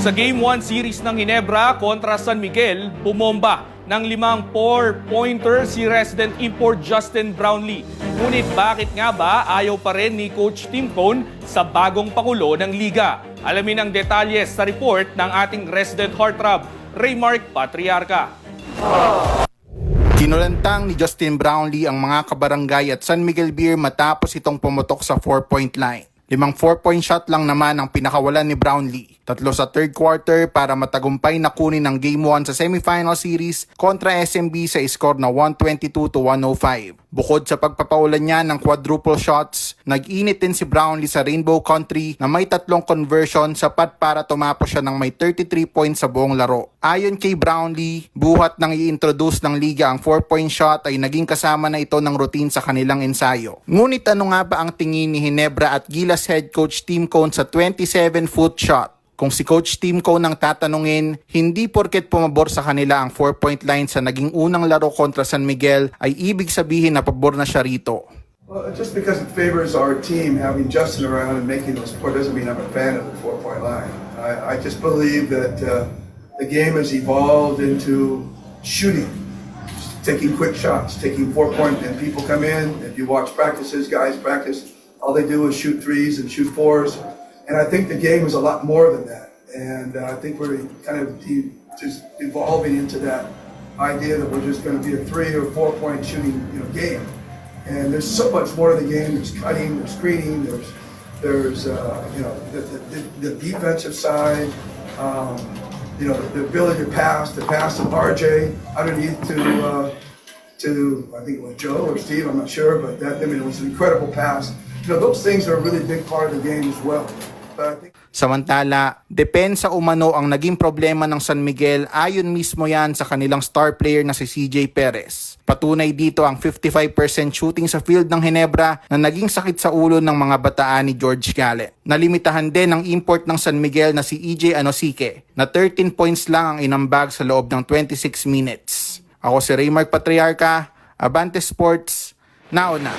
Sa Game 1 series ng Ginebra kontra San Miguel, pumomba ng 5 4-pointer si resident import Justin Brownlee. Ngunit bakit nga ba ayaw pa rin ni Coach Tim Cone sa bagong pangulo ng liga? Alamin ang detalye sa report ng ating resident heartthrob, Raymark Patriarca. Kinulantang ni Justin Brownlee ang mga kabarangay at San Miguel Beer matapos itong pumutok sa 4-point line. 5 4-point shot lang naman ang pinakawalan ni Brownlee. 3 sa third quarter para matagumpay na kunin ang Game 1 sa semifinal series kontra SMB sa score na 122-105. Bukod sa pagpapaulan niya ng quadruple shots, nag-init din si Brownlee sa Rainbow Country na may 3 conversion sapat para tumapos siya ng may 33 points sa buong laro. Ayon kay Brownlee, buhat nang i-introduce ng liga ang 4-point shot ay naging kasama na ito ng routine sa kanilang ensayo. Ngunit ano nga ba ang tingin ni Ginebra at Gilas head coach Tim Cone sa 27-foot shot? Kung si Coach Tim Cone ang tatanungin, hindi porket pumabor sa kanila ang 4-point line sa naging unang laro kontra San Miguel ay ibig sabihin na pabor na siya rito. Well, just because it favors our team having Justin around and making those points doesn't mean I'm a fan of the 4-point line. I just believe that the game has evolved into shooting, taking quick shots, taking 4-point, and people come in. If you watch practices, guys practice, all they do is shoot threes and shoot fours. And I think the game is a lot more than that. And I think we're kind of just evolving into that idea that we're just going to be a 3 or 4-point shooting game. And there's so much more to the game. There's cutting, there's screening, there's the defensive side, the ability to pass to RJ underneath to I think it was Joe or Steve, I'm not sure, but it was an incredible pass. Those things are a really big part of the game as well. Samantala, depensa umano ang naging problema ng San Miguel ayon mismo yan sa kanilang star player na si CJ Perez. Patunay dito ang 55% shooting sa field ng Ginebra na naging sakit sa ulo ng mga bataan ni George Gallet. Nalimitahan din ang import ng San Miguel na si EJ Anosike na 13 points lang ang inambag sa loob ng 26 minutes. Ako si Raymark Patriarca, Abante Sports, nauna.